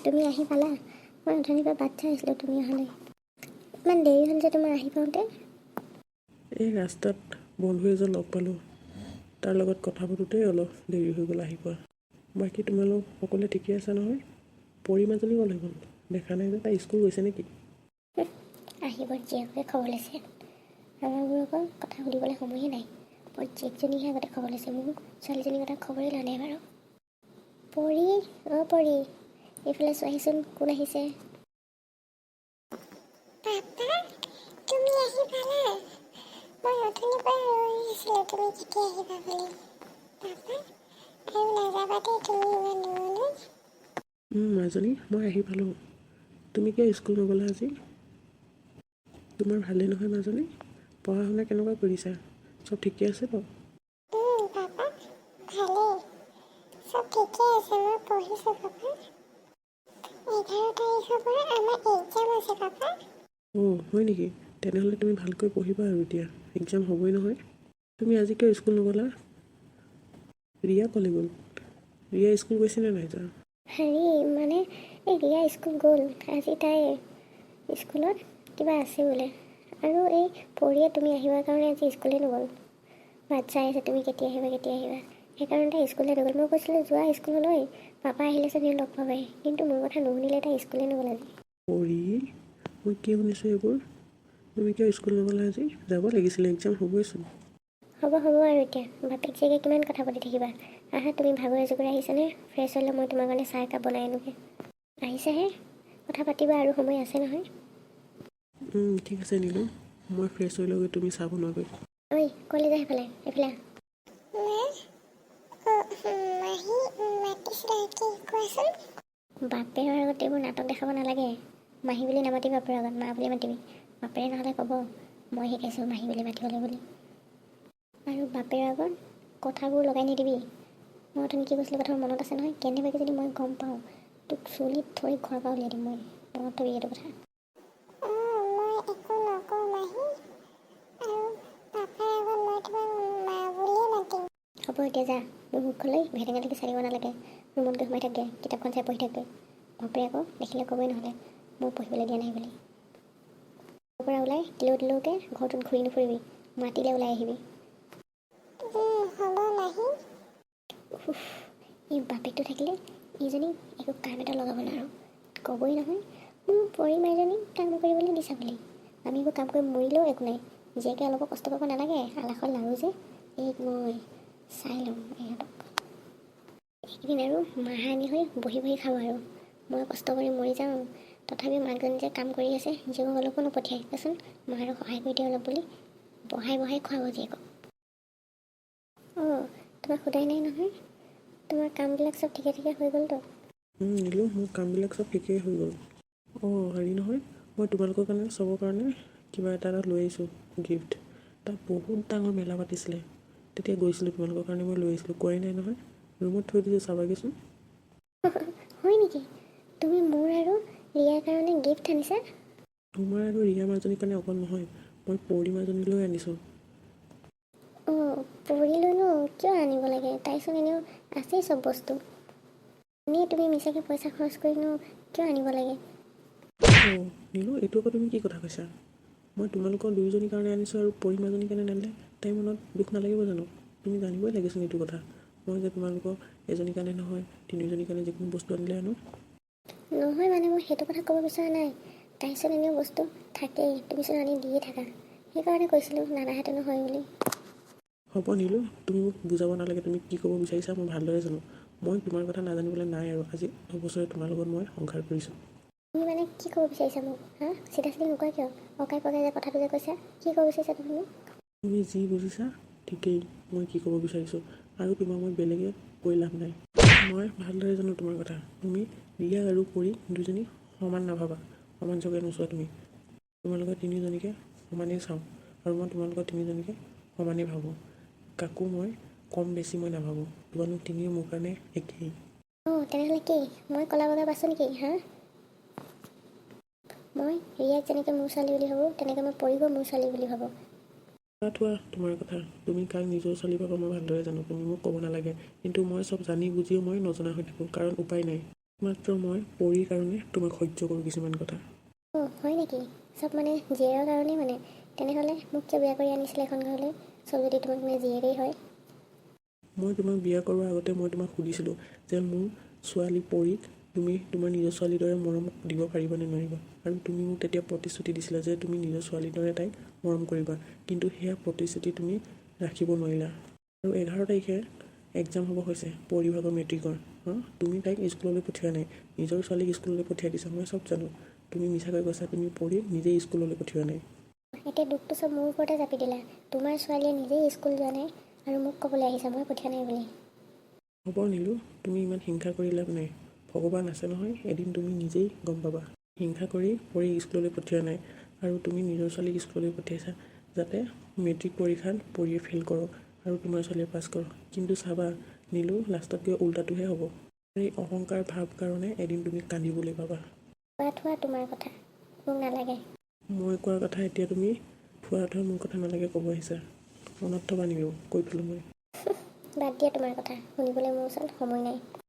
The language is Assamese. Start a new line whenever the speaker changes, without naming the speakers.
তুমি আহি পালা? মই অথনিৰ পৰা বাট চাই আছিলোঁ তুমি অহালৈ। ইমান দেৰি হ'ল যে তোমাৰ আহি পাওঁতে?
এই ৰাস্তাত বন্ধু এজন লগ পালোঁ, তাৰ লগত কথা পাতোঁতেই অলপ দেৰি হৈ গ'ল আহি পোৱা। বাকী তোমালোক সকলোৱে ঠিকে আছে নহয়? পৰি মাজনী গ'লে গ'ল, দেখা নাই যে তাই স্কুল গৈছে নেকি?
আহিব জীয়েকে খবৰ লৈছে। আমাৰবোৰ আকৌ কথা সুধিবলৈ সময়ে নাই। মই জীয়েকজনীহে আগতে খবৰ লৈছে, মোক ছোৱালীজনীৰ কথা খবৰেই লোৱা নাই বাৰু। পৰি, পৰি, এইফালে চোৱাহিচোন কোন আহিছে।
পাপা, তুমি আহি পালা? মই অথনিৰ পৰা ৰৈ আছিলোঁ তুমি কেতিয়া আহিবা বুলি। পাপা, আৰু নাযাবা দেই তুমি ইমান দূৰলৈ।
মাজনী, মই আহি পালোঁ। তুমি কিয় স্কুল নগ'লা আজি? তোমাৰ ভালেই নহয় মাজনী? পঢ়া শুনা কেনেকুৱা কৰিছা? চব ঠিকে আছে ন?
পাপা, ভালেই। চব ঠিকে আছে, মই পঢ়িছোঁ পাপা। 11 তাৰিখৰ পৰা আমাৰ এক্সাম আছে পাপা।
হয় নেকি? তেনেহ'লে তুমি ভালকৈ পঢ়িবা আৰু এতিয়া এক্সাম হ'বই নহয়। তুমি আজি কিয় স্কুল নগ'লা? ৰিয়া ক'লে গ'ল? ৰিয়া স্কুল গৈছেনে নাই যোৱা?
হেৰি মানে এই ৰিয়া স্কুল গ'ল। আজি তাই স্কুলত কিবা আছে বোলে। আৰু এই পৰিয়ে তুমি আহিবৰ কাৰণে আজি স্কুলেই নগ'ল। বাট চাই আছে তুমি কেতিয়া আহিবা কেতিয়া আহিবা। সেইকাৰণে তাই স্কুললৈ নগ'ল। মই কৈছিলোঁ যোৱা স্কুললৈ, পাপা আহিলে চাগে লগ পাবাই, কিন্তু মোৰ কথা নুশুনিলে তাই স্কুলেই নগ'ল আজি।
পৰি, মই কি শুনিছোঁ এইবোৰ? তুমি কিয় স্কুল নগ'লা আজি? যাব লাগিছিলে, এক্সাম হ'বইচোন।
হ'ব আৰু এতিয়া বাপেক জীয়েকে কিমান কথা পাতি থাকিবা। আহা, তুমি ভাগৰে জোগৰে আহিছানে? ফ্ৰেছ হ'লে মই তোমাৰ কাৰণে চাহ একাপ বনাই আনোগৈ। আহিছাহে, কথা পাতিবা আৰু সময় আছে নহয়।
ঠিক আছে নিলো, মই ফ্ৰেছ হৈ লওঁগৈ, তুমি চাহ বনোৱাগৈ।
ঐ ক'লৈ যা এইফালে
মাহী মাতিছিলে কি কোৱাচোন?
বাপেৰৰ আগত এইবোৰ নাটক দেখাব নালাগে। মাহী বুলি নামাতিবি বাপেৰৰ আগত, মা বুলি মাতিবি। বাপেৰে নহ'লে ক'ব মই শিকাইছোঁ মাহী বুলি মাতিবলৈ বুলি। আৰু বাপেৰৰ আগত কথাবোৰ লগাই নিদিবি। মই অথনি কি কৈছিলোঁ কথা মনত আছে নহয়? কেনেবাকৈ যদি মই গম পাওঁ, তোক চুলিত ধৰি ঘৰৰ পৰা উলিয়াই দিম মই। মনত থবি এইটো কথা।
মই একো নকওঁ মাহী, আৰু পাপাৰ আগত মই তোমাক মা বুলিয়ে মাতিম।
হ'ব এতিয়া যা, মোৰ মুখলৈ ভেটেঙা লাগি চালিব নালাগে। ৰুমত গৈ সোমাই থাকগৈ, কিতাপখন চাই পঢ়ি থাকগৈ। বাপেৰে আকৌ দেখিলে ক'বই নহ'লে মোক পঢ়িবলৈ দিয়া নাই বুলি। ঘৰৰ পৰা ওলাই তিলৌকে ঘৰটোত ঘূৰি নুফুৰিবি, মাতিলে ওলাই আহিবি।
হ'ব মাহী।
এই বাপেকটো থাকিলে ইজনী একো কাম এটা লগাব নোৱাৰোঁ। ক'বই নহয় মোৰ পৰি মাইজনী কাম কৰিবলৈ দিছা বুলি। আমি একো কাম কৰি মৰিলেও একো নাই, জীয়েকে অলপো কষ্ট পাব নালাগে। আলাসত লাৰু যে এই মই চাই ল'ম ইহঁতক। এইকেইদিন আৰু মাহানি হৈ বহি বহি খাওঁ আৰু। মই কষ্ট কৰি মৰি যাওঁ, তথাপিও মাকজনী যে কাম কৰি আছে, জীয়েকক অলপো নপঠিয়াই দেচোন। মাৰো সহায় কৰি দিয়ে অলপ বুলি বহাই খুৱাব জীয়েকক। তোমাক সোধাই নাই নহয়, তোমাৰ কামবিলাক চব ঠিকে হৈ গ'লতো?
নিলো, মোৰ কামবিলাক চব ঠিকেই হৈ গ'ল। হেৰি নহয়, মই তোমালোকৰ কাৰণে চবৰ কাৰণে কিবা এটা লৈ আহিছোঁ গিফ্ট। তাত বহুত ডাঙৰ মেলা পাতিছিলে, তেতিয়া গৈছিলোঁ তোমালোকৰ কাৰণে মই লৈ আহিছিলোঁ। কোৱাই নাই নহয়, ৰুমত থৈ দিছোঁ, চাবাগৈচোন।
হয় নেকি? তুমি মোৰ আৰু ৰিয়াৰ কাৰণে গিফ্ট আনিছা?
তোমাৰ আৰু ৰিয়া মাজনীৰ কাৰণে অকল নহয়, মই পৰি মাজনীলৈ আনিছোঁ।
পৰিলৈনো কিয় আনিব লাগে? তাইচোন এনেও আছেই চব বস্তু। এনেই তুমি মিছাকৈ পইচা খৰচ কৰিনো কিয় আনিব লাগে?
নিলো, এইটো আকৌ তুমি কি কথা কৈছা? মই তোমালোকৰ দুয়োজনীৰ কাৰণে আনিছোঁ আৰু পৰি মাজনীৰ কাৰণে নানিলে তাইৰ মনত দুখ নালাগিব জানো? তুমি জানিবই লাগিছিল এইটো কথা। মই যে তোমালোকৰ এজনীৰ কাৰণে নহয়, তিনিজনীৰ কাৰণে যিকোনো বস্তু আনিলে আনো।
নহয় মানে মই সেইটো কথা ক'ব বিচৰা নাই। তাইচোন এনেও বস্তু থাকেই, তুমিচোন আনি দিয়ে থাকা। সেইকাৰণে কৈছিলোঁ নানাহেঁতেনো হয় বুলি।
হ'ব নিলো, তুমি মোক বুজাব নালাগে। তুমি কি ক'ব বিচাৰিছা মই ভালদৰে জানো। মই তোমাৰ কথা নাজানিবলৈ নাই আৰু আজি এবছৰে তোমাৰ লগত মই সংসাৰ কৰিছোঁ।
তুমি মানে কি ক'ব বিচাৰিছা মোক? চিধা নকয় কিয়? অকাই পকাই যে কথাটো যে কৈছা, কি ক'ব বিচাৰিছা তুমি মোক?
তুমি যি বুজিছা ঠিকেই, মই কি ক'ব বিচাৰিছোঁ। আৰু তোমাক মই বেলেগে কৈ লাভ নাই। মই ভালদৰে জানো তোমাৰ কথা। তুমি ৰিয়া আৰু পৰি দুজনী সমান নাভাবা, সমান চকুৰে নোচোৱা তুমি। তোমালোকৰ তিনিজনীকে সমানেই চাওঁ আৰু মই তোমালোকৰ তিনিজনীকে সমানেই ভাবোঁ। কাকো মই কম বেছি মই নাভাবোঁ। তোমালোক তিনিও মোৰ কাৰণে একেই।
তেনেহ'লে কি মই কলা বগা পাইছোঁ নেকি? মই ৰিয়াক যেনেকৈ মোৰ ছোৱালী বুলি ভাবোঁ, তেনেকৈ মই পৰিকো মোৰ ছোৱালী বুলি ভাবোঁ।
থোৱা তোমাৰ কথা, তুমি কাক নিজৰ ছোৱালী পাবা মই ভালদৰে জানো, তুমি মোক ক'ব নালাগে। কিন্তু মই চব জানি বুজিও মই নজনা হৈ থাকোঁ, কাৰণ উপায় নাই। মাত্ৰ মই পৰীৰ কাৰণে তোমাক সহ্য কৰোঁ কিছুমান কথা।
অঁ হয় নেকি? চব মানে জীয়েৰৰ কাৰণেই মানে? তেনেহ'লে মোক কিয় বিয়া কৰি আনিছিলে এখন ঘৰলৈ? চব যদি তোমাক মানে জীয়েৰেই হয়।
মই তোমাক বিয়া কৰোৱাৰ আগতে মই তোমাক সুধিছিলোঁ যে মোৰ ছোৱালী পৰীক তুমি তোমাৰ নিজৰ ছোৱালীৰ দৰে মৰম দিব পাৰিবা নে নোৱাৰিবা, আৰু তুমি মোক তেতিয়া প্ৰতিশ্ৰুতি দিছিলা যে তুমি নিজৰ ছোৱালীৰ দৰে তাইক মৰম কৰিবা, কিন্তু সেয়া প্ৰতিশ্ৰুতি তুমি ৰাখিব নোৱাৰিলা। আৰু 11 তাৰিখে এক্সাম হ'ব হৈছে পৰিভাগৰ মেট্ৰিকৰ। তুমি তাইক স্কুললৈ পঠিওৱা নাই, নিজৰ ছোৱালীক স্কুললৈ পঠিয়াই দিছা। মই চব জানো তুমি মিছাকৈ কৈছা, তুমি পৰীক নিজেই স্কুললৈ পঠিওৱা নাই।
এতিয়া দুখটো চব মোৰ ওপৰতে জাপি দিলা। তোমাৰ ছোৱালীয়ে নিজেই স্কুল যোৱা নাই আৰু মোক ক'বলৈ আহিছা মই পঠিওৱা নাই বুলি।
হ'ব নীলু, তুমি ইমান হিংসা কৰি লাভ নাই। ভগৱান আছে নহয়, এদিন তুমি নিজেই গম পাবা। হিংসা কৰি পৰীক স্কুললৈ পঠিওৱা নাই, আৰু তুমি নিজৰ ছোৱালীক স্কুললৈ পঠিয়াইছা যাতে মেট্ৰিক পৰীক্ষাত পৰীয়ে ফেইল কৰক আৰু তোমাৰ ছোৱালীয়ে পাছ কৰক। কিন্তু চাবা নীলু, লাষ্টত গৈ উল্টাটোহে হ'ব। এই অহংকাৰ ভাৱ কাৰণে এদিন তুমি কান্দিবলৈ পাবা।
থোৱা তোমাৰ কথা, মোক নালাগে।
মই কোৱাৰ কথা এতিয়া তুমি থোৱা মোৰ কথা নালাগে ক'ব আহিছা। মনত থবা নীলু, কৈ থ'লোঁ মই।
বাদ দিয়া তোমাৰ কথা, শুনিবলৈ মোৰ ওচৰত সময় নাই।